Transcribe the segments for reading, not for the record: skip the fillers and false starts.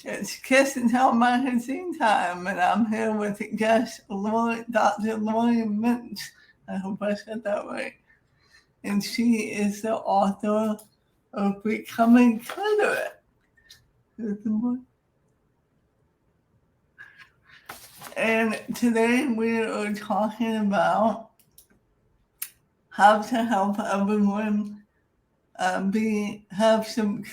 It's Kiss and Tell magazine time, and I'm here with the guest, Dr. Laurie Mintz. I hope I said that right. And she is the author of Becoming Cliterate. And today we are talking about how to help everyone have some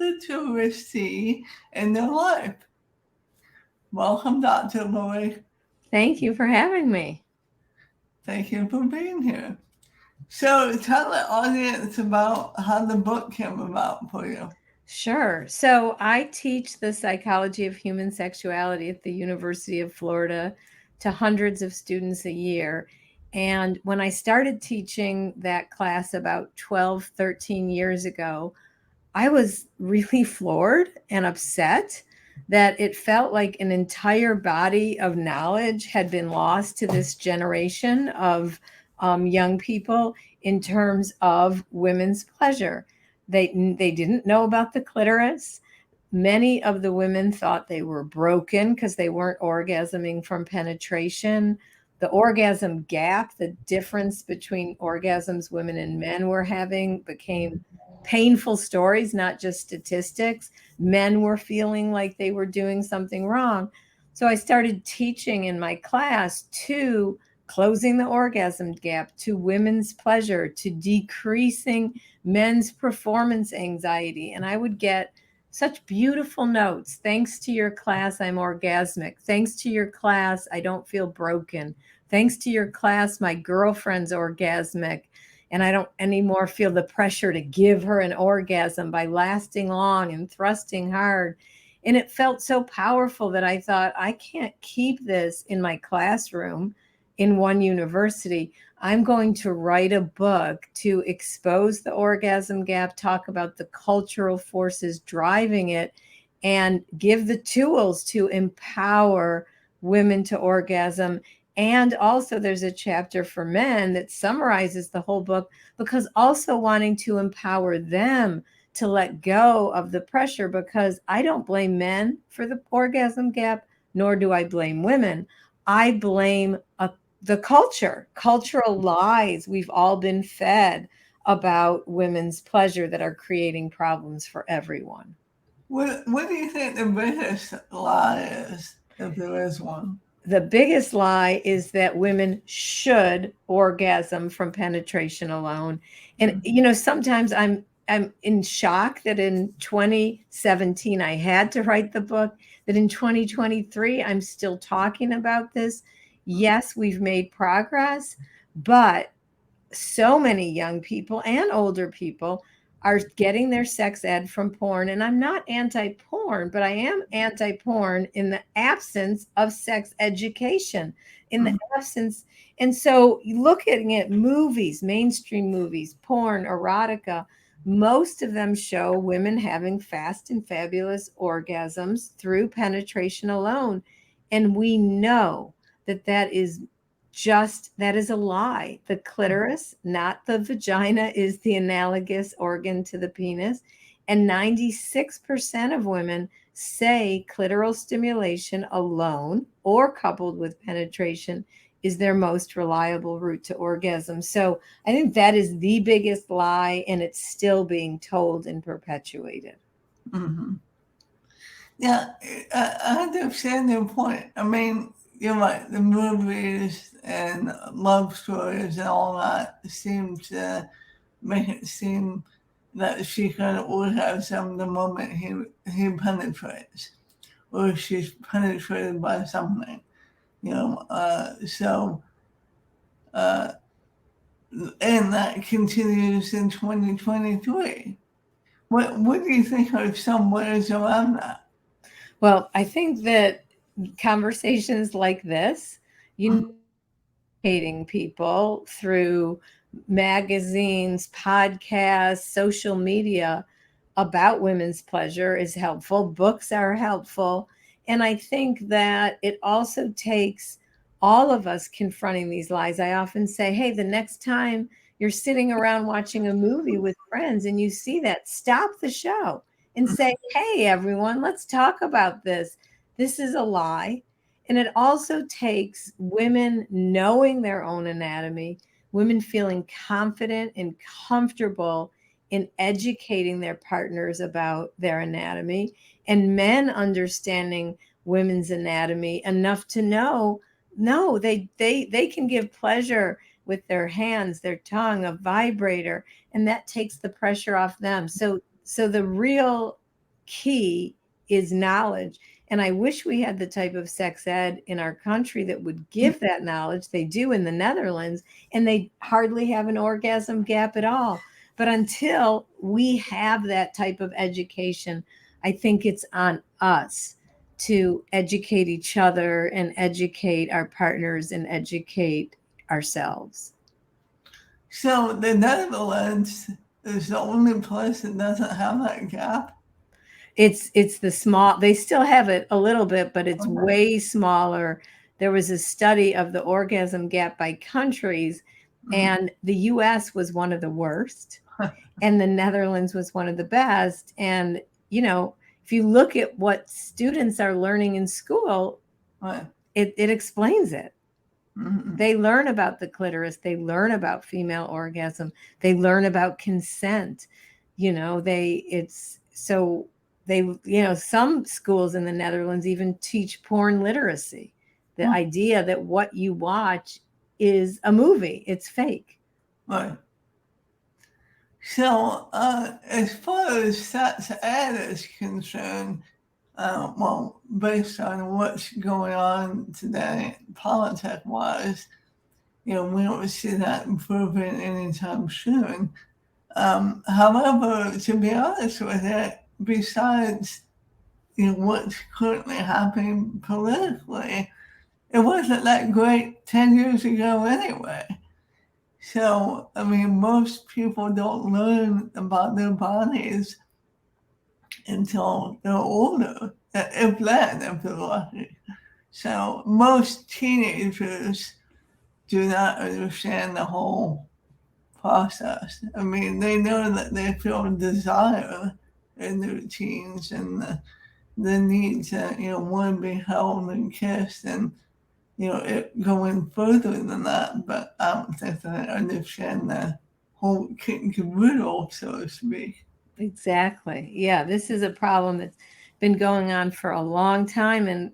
cliteracy in their life. Welcome, Dr. Laurie. Thank you for having me. Thank you for being here. So tell the audience about how the book came about for you. Sure. So I teach the psychology of human sexuality at the University of Florida to hundreds of students a year. And when I started teaching that class about 12, 13 years ago, I was really floored and upset that it felt like an entire body of knowledge had been lost to this generation of young people in terms of women's pleasure. They didn't know about the clitoris. Many of the women thought they were broken because they weren't orgasming from penetration. The orgasm gap, the difference between orgasms women and men were having, became painful stories, not just statistics. Men were feeling like they were doing something wrong. So I started teaching in my class to closing the orgasm gap, to women's pleasure, to decreasing men's performance anxiety. And I would get such beautiful notes. Thanks to your class, I'm orgasmic. Thanks to your class, I don't feel broken. Thanks to your class, my girlfriend's orgasmic. And I don't anymore feel the pressure to give her an orgasm by lasting long and thrusting hard. And it felt so powerful that I thought, I can't keep this in my classroom in one university. I'm going to write a book to expose the orgasm gap, talk about the cultural forces driving it, and give the tools to empower women to orgasm. And also there's a chapter for men that summarizes the whole book, because also wanting to empower them to let go of the pressure, because I don't blame men for the orgasm gap, nor do I blame women. I blame the cultural lies we've all been fed about women's pleasure that are creating problems for everyone. What do you think the biggest lie is, if there is one? The biggest lie is that women should orgasm from penetration alone. And sometimes I'm in shock that in 2017 I had to write the book, that in 2023 I'm still talking about this. Yes, we've made progress, but so many young people and older people are getting their sex ed from porn. And I'm not anti-porn, but I am anti-porn in the absence of sex education, in the absence. And so looking at movies, mainstream movies, porn, erotica, most of them show women having fast and fabulous orgasms through penetration alone. And we know that is a lie. The clitoris, not the vagina, is the analogous organ to the penis. And 96% of women say clitoral stimulation alone or coupled with penetration is their most reliable route to orgasm. So I think that is the biggest lie, and it's still being told and perpetuated. Mm-hmm. Yeah, I understand your point. I mean, you're right, the movies and love stories and all that seem to make it seem that she can orgasm the moment he penetrates, or she's penetrated by something, and that continues in 2023. What do you think are some ways around that? Well, I think that conversations like this, educating people through magazines, podcasts, social media about women's pleasure is helpful. Books are helpful. And I think that it also takes all of us confronting these lies. I often say, hey, the next time you're sitting around watching a movie with friends and you see that, stop the show and say, hey, everyone, let's talk about this. This is a lie. And it also takes women knowing their own anatomy, women feeling confident and comfortable in educating their partners about their anatomy, and men understanding women's anatomy enough to know, no, they can give pleasure with their hands, their tongue, a vibrator, and that takes the pressure off them. So the real key is knowledge. And I wish we had the type of sex ed in our country that would give that knowledge. They do in the Netherlands, and they hardly have an orgasm gap at all. But until we have that type of education, I think it's on us to educate each other and educate our partners and educate ourselves. So the Netherlands is the only place that doesn't have that gap. It's the small, they still have it a little bit, but it's Okay. way smaller. There was a study of the orgasm gap by countries, and the US was one of the worst, and the Netherlands was one of the best. And, you know, if you look at what students are learning in school, Right. it explains it. Mhm. They learn about the clitoris, they learn about female orgasm, they learn about consent. You know, some schools in the Netherlands even teach porn literacy. The idea that what you watch is a movie, it's fake. Right. So, as far as sex ed is concerned, well, based on what's going on today, politics-wise, we don't see that improving anytime soon. However, to be honest with it, besides what's currently happening politically, it wasn't that great 10 years ago anyway. So, I mean, most people don't learn about their bodies until they're older, if then, if they're lucky. So, most teenagers do not understand the whole process. I mean, they know that they feel desire in their teens and the need to, want to be held and kissed and, it going further than that. But I don't think that I understand the whole kit and caboodle, so to speak. Exactly. Yeah, this is a problem that's been going on for a long time, and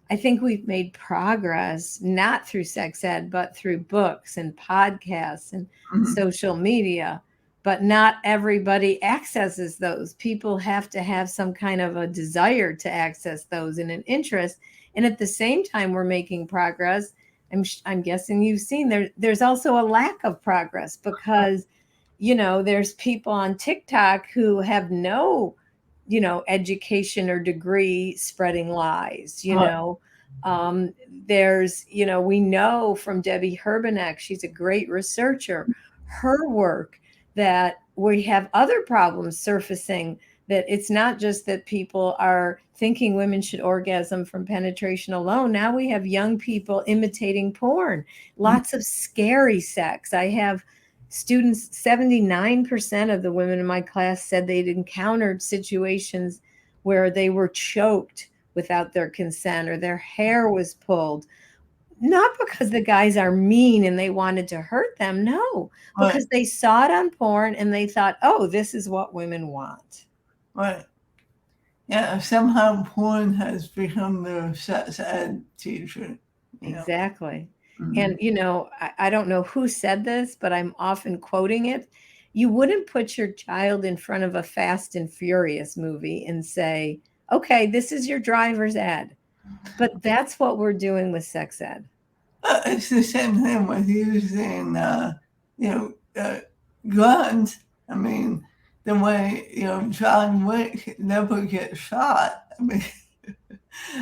I think we've made progress not through sex ed, but through books and podcasts and social media. But not everybody accesses those. People have to have some kind of a desire to access those and an interest. And at the same time, we're making progress. I'm guessing you've seen there's also a lack of progress because there's people on TikTok who have no, education or degree spreading lies, we know from Debbie Herbenek, she's a great researcher, her work, that we have other problems surfacing, that it's not just that people are thinking women should orgasm from penetration alone. Now we have young people imitating porn, lots of scary sex. I have students, 79% of the women in my class said they'd encountered situations where they were choked without their consent or their hair was pulled. Not because the guys are mean and they wanted to hurt them. No, because they saw it on porn and they thought, oh, this is what women want. Right. Yeah, somehow porn has become their sex ed teacher. Exactly. And, I don't know who said this, but I'm often quoting it. You wouldn't put your child in front of a Fast and Furious movie and say, okay, this is your driver's ed. But that's what we're doing with sex ed. It's the same thing with using, guns. I mean, the way, John Wick never gets shot.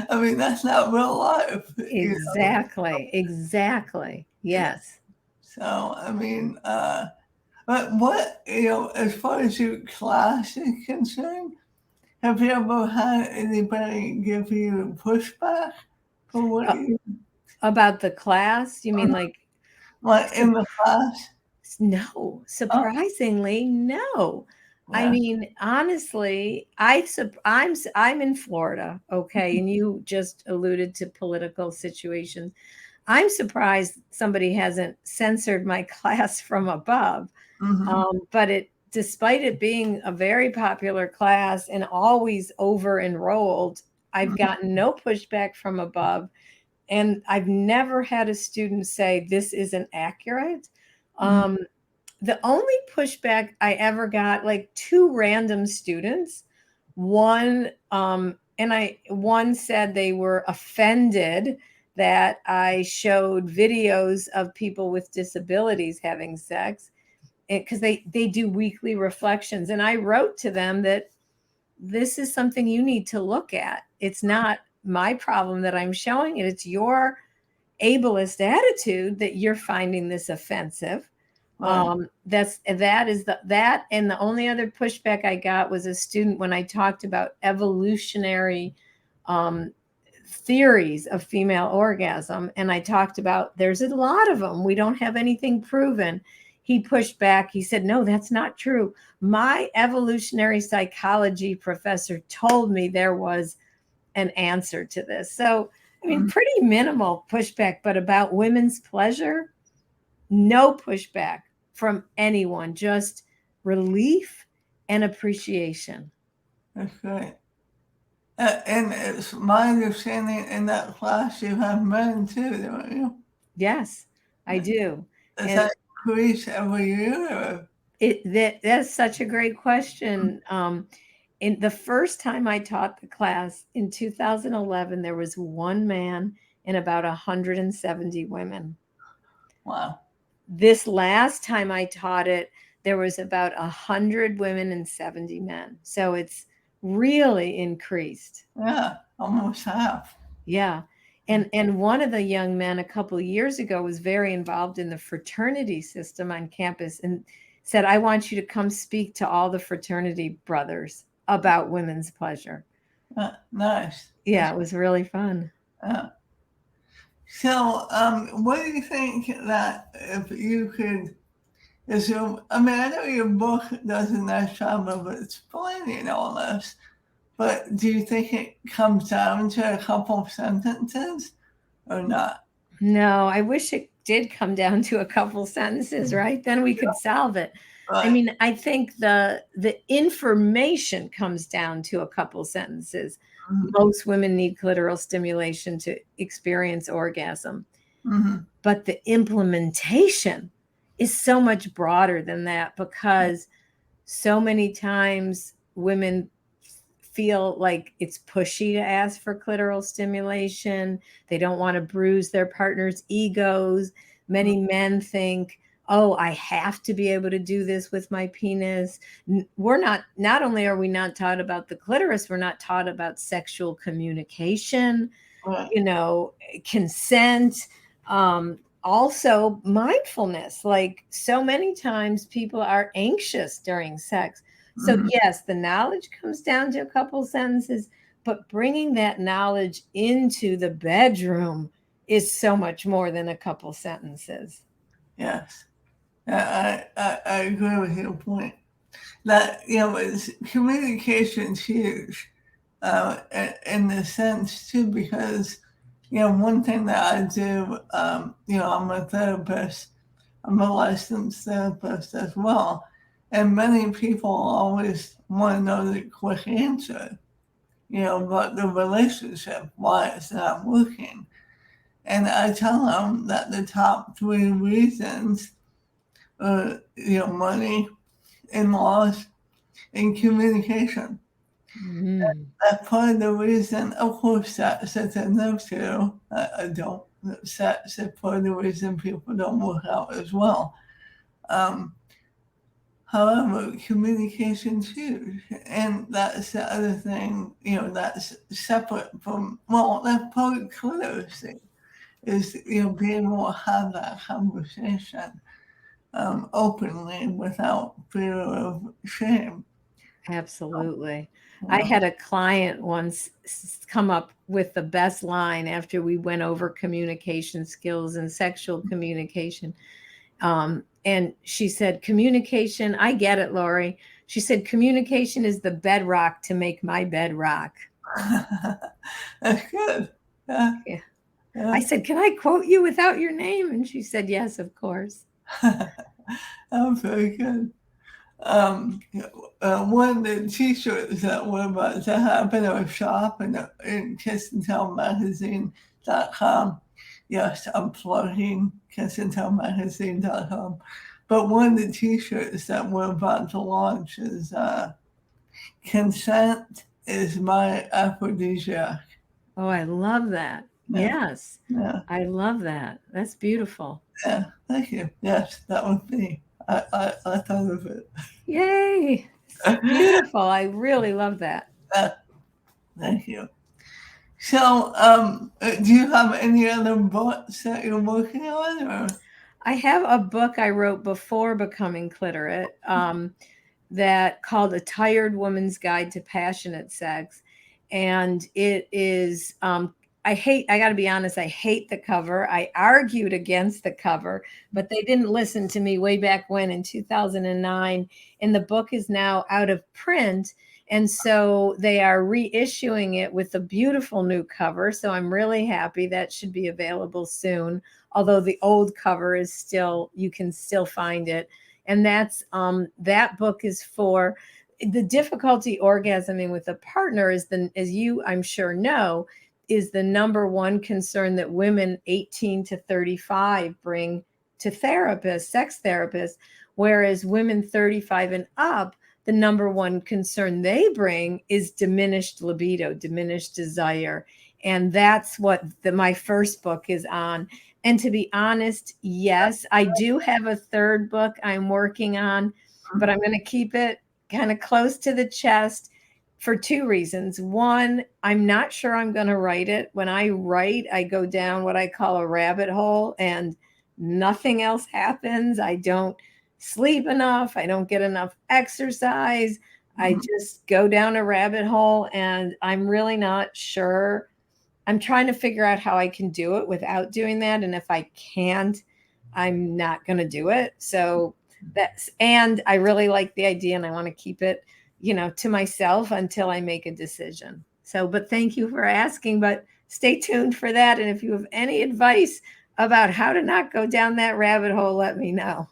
I mean, that's not real life. Exactly. Exactly. Yes. So, I mean, but what, as far as your class is concerned, have you ever had anybody give you pushback for what you About the class? You mean like in the class? no, surprisingly, no. I Yeah. mean, honestly, I'm in Florida, okay, and you just alluded to political situations. I'm surprised somebody hasn't censored my class from above. Mm-hmm. But despite it being a very popular class and always over enrolled, I've gotten no pushback from above. And I've never had a student say this isn't accurate. Mm-hmm. Um, the only pushback I ever got, like two random students, one said they were offended that I showed videos of people with disabilities having sex because they do weekly reflections. And I wrote to them that this is something you need to look at. It's not my problem that I'm showing it. It's your ableist attitude that you're finding this offensive. Right. That and the only other pushback I got was a student when I talked about evolutionary um, theories of female orgasm, and I talked about there's a lot of them. We don't have anything proven. He pushed back. He said, "No, that's not true. My evolutionary psychology professor told me there was an answer to this." So, I mean, Mm-hmm. pretty minimal pushback, but about women's pleasure, no pushback from anyone, just relief and appreciation. That's great. And it's my understanding in that class you have men too, don't you? Yes, I do. Does And that increase every year? Or? that's such a great question. In the first time I taught the class in 2011, there was one man and about 170 women. Wow. This last time I taught it, there was about 100 women and 70 men. So it's really increased. Yeah, almost half. Yeah. And one of the young men a couple of years ago was very involved in the fraternity system on campus and said, I want you to come speak to all the fraternity brothers about women's pleasure. Nice. Yeah, it was really fun. Yeah. So, what do you think that if you could assume? I mean, I know your book does a nice job of explaining all this, but do you think it comes down to a couple of sentences or not? No, I wish it did come down to a couple sentences, right? Then we could solve it. I Right. mean, I think the information comes down to a couple sentences. Mm-hmm. Most women need clitoral stimulation to experience orgasm, Mm-hmm. but the implementation is so much broader than that because so many times women feel like it's pushy to ask for clitoral stimulation. They don't want to bruise their partner's egos. Many men think, oh, I have to be able to do this with my penis. We're not only are we not taught about the clitoris, we're not taught about sexual communication, Right. consent, also mindfulness. Like so many times people are anxious during sex. So Mm-hmm. yes, the knowledge comes down to a couple sentences, but bringing that knowledge into the bedroom is so much more than a couple sentences. Yes. I agree with your point. That, communication's huge in the sense too, because, one thing that I do, I'm a therapist, I'm a licensed therapist as well. And many people always want to know the quick answer, about the relationship, why it's not working. And I tell them that the top three reasons are, money, in-laws, and communication. Mm. That's part of the reason, of course, that's a no to. I don't. That's part of the reason people don't work out as well. Um, However, communication's huge, and that's the other thing. That's separate from that's part of literacy is being able to have that conversation openly without fear of shame. Absolutely. You I know. had a client once come up with the best line after we went over communication skills and sexual communication. And she said, communication, I get it, Laurie. She said, communication is the bedrock to make my bed rock. That's good. Yeah. Yeah. Yeah. I said, can I quote you without your name? And she said, yes, of course. Oh, very good. One of the t-shirts that we're about to have in our shop in KissandTellMagazine.com. Yes, I'm plugging KissandTellMagazine.com. But one of the t-shirts that we're about to launch is Consent is my aphrodisiac. Oh, I love that. Yeah. Yes. Yeah. I love that. That's beautiful. Yeah. Thank you. Yes, that was me. I thought of it. Yay. It's beautiful. I really love that. Thank you. So, do you have any other books that you're working on? Or? I have a book I wrote before becoming Cliterate that called A Tired Woman's Guide to Passionate Sex. And it is, I got to be honest, I hate the cover. I argued against the cover, but they didn't listen to me way back when in 2009. And the book is now out of print. And so they are reissuing it with a beautiful new cover. So I'm really happy. That should be available soon. Although the old cover is still, you can still find it. And that's, that book is for the difficulty orgasming with a partner is as you, I'm sure know, is the number one concern that women 18 to 35 bring to therapists, sex therapists, whereas women 35 and up, the number one concern they bring is diminished libido, diminished desire. And that's what my first book is on. And to be honest, yes, I do have a third book I'm working on, but I'm going to keep it kind of close to the chest for two reasons. One, I'm not sure I'm going to write it. When I write, I go down what I call a rabbit hole and nothing else happens. I don't sleep enough. I don't get enough exercise. I just go down a rabbit hole and I'm really not sure. I'm trying to figure out how I can do it without doing that. And if I can't, I'm not going to do it. So and I really like the idea and I want to keep it, to myself until I make a decision. So, but thank you for asking, but stay tuned for that. And if you have any advice about how to not go down that rabbit hole, let me know.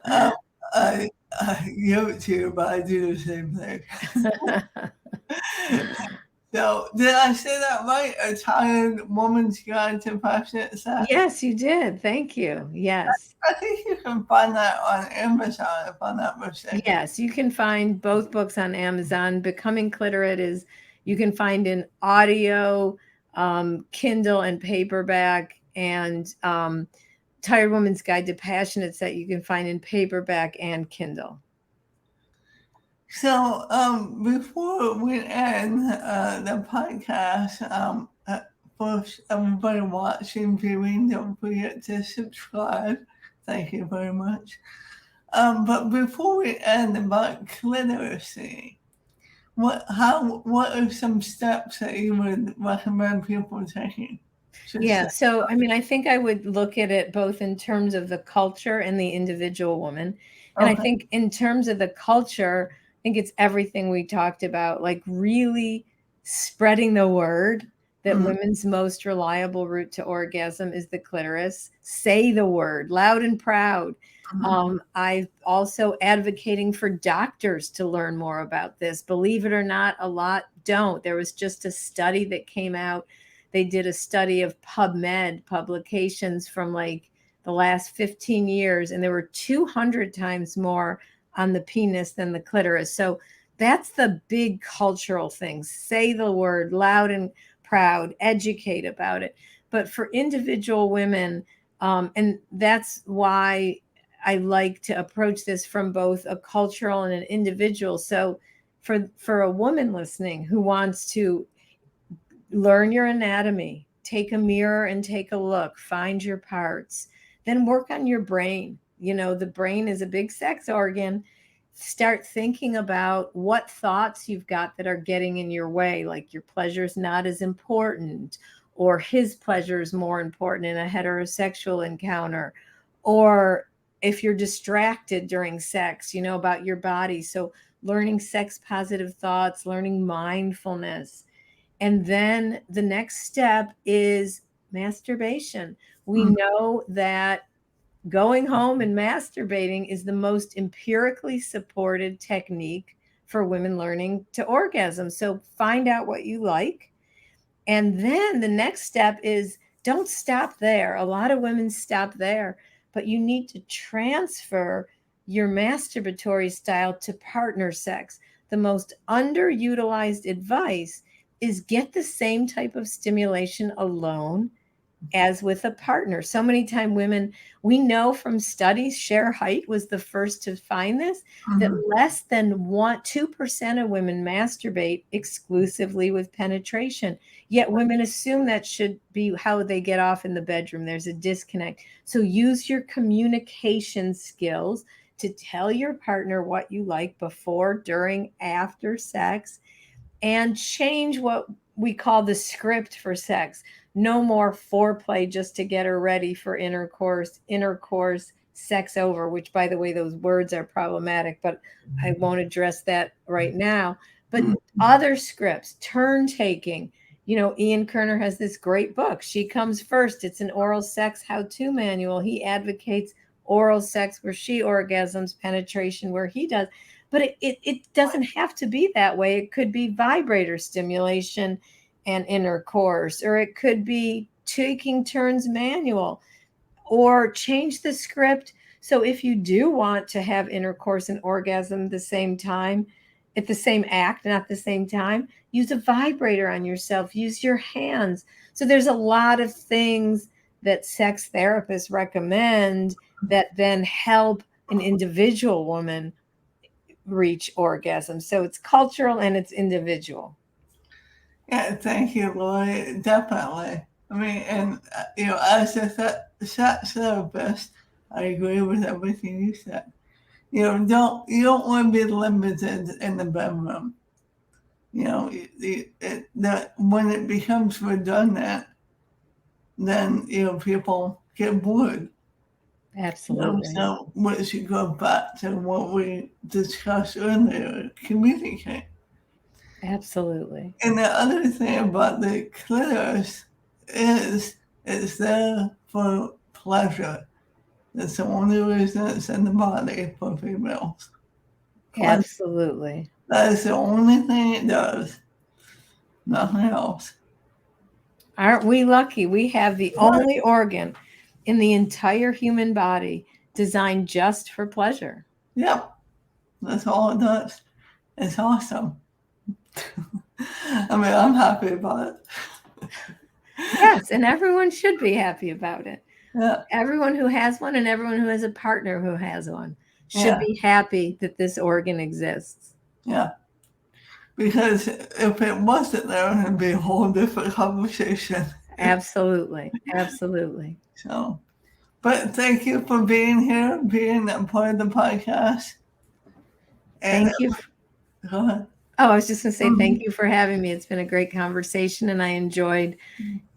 I give it to you, but I do the same thing. So, did I say that right? A Tired Woman's Guide to Passionate Sex? Yes, you did. Thank you. Yes. I think you can find that on Amazon, if I'm not mistaken. Yes, you can find both books on Amazon. Becoming Cliterate you can find in audio, Kindle, and paperback, and Tired Woman's Guide to Passionate Sex you can find in paperback and Kindle. So, before we end the podcast, first, everybody watching, viewing, don't forget to subscribe. Thank you very much. But before we end about cliteracy, what are some steps that you would recommend people taking? Yeah. So, I mean, I think I would look at it both in terms of the culture and the individual woman. And I think in terms of the culture, I think it's everything we talked about, like really spreading the word that women's most reliable route to orgasm is the clitoris. Say the word loud and proud. I'm also advocating for doctors to learn more about this. Believe it or not, a lot don't. There was just a study that came out. They did a study of PubMed publications from like the last 15 years, and there were 200 times more on the penis than the clitoris. So that's the big cultural thing. Say the word loud and proud, educate about it. But for individual women, and that's why I like to approach this from both a cultural and an individual. So for a woman listening who wants to learn your anatomy, take a mirror and take a look, find your parts, then work on your brain. The brain is a big sex organ. Start thinking about what thoughts you've got that are getting in your way, like your pleasure's not as important, or his pleasure is more important in a heterosexual encounter, or if you're distracted during sex, about your body. So learning sex positive thoughts, learning mindfulness. And then the next step is masturbation. We know that going home and masturbating is the most empirically supported technique for women learning to orgasm. So find out what you like. And then the next step is don't stop there. A lot of women stop there, but you need to transfer your masturbatory style to partner sex. The most underutilized advice is get the same type of stimulation alone as with a partner. So many times women, we know from studies, Cher Height was the first to find this, that less than 2% of women masturbate exclusively with penetration. Yet women assume that should be how they get off in the bedroom. There's a disconnect. So use your communication skills to tell your partner what you like before, during, after sex, and change what we call the script for sex. No more foreplay just to get her ready for intercourse, sex over, which, by the way, those words are problematic, but I won't address that right now. But other scripts, turn taking. Ian Kerner has this great book, She Comes First. It's an oral sex how-to manual. He advocates oral sex where she orgasms, penetration where he does. But it doesn't have to be that way. It could be vibrator stimulation and intercourse, or it could be taking turns manual, or change the script. So if you do want to have intercourse and orgasm the same time, at the same act, not the same time, use a vibrator on yourself, use your hands. So there's a lot of things that sex therapists recommend that then help an individual woman reach orgasm. So it's cultural and it's individual. Yeah, thank you, Laurie. Definitely. I mean, and as a sex therapist, I agree with everything you said. You don't want to be limited in the bedroom. That when it becomes redundant, then people get bored. Absolutely. So we should go back to what we discussed earlier: communicate. Absolutely. And the other thing about the clitoris is it's there for pleasure. That's the only reason it's in the body for females. Pleasure. Absolutely. That is the only thing it does. Nothing else. Aren't we lucky? We have the only organ in the entire human body designed just for pleasure. Yep. That's all it does. It's awesome. I mean, I'm happy about it. Yes, and everyone should be happy about it. Yeah. Everyone who has one and everyone who has a partner who has one should be happy that this organ exists. Yeah. Because if it wasn't there, it would be a whole different conversation. Absolutely. Absolutely. So, but thank you for being here, being a part of the podcast. And Thank you. Go ahead. Oh, I was just going to say thank you for having me. It's been a great conversation, and I enjoyed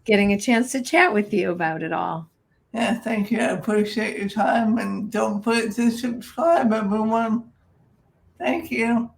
getting a chance to chat with you about it all. Yeah, thank you. I appreciate your time, and don't forget to subscribe, everyone. Thank you.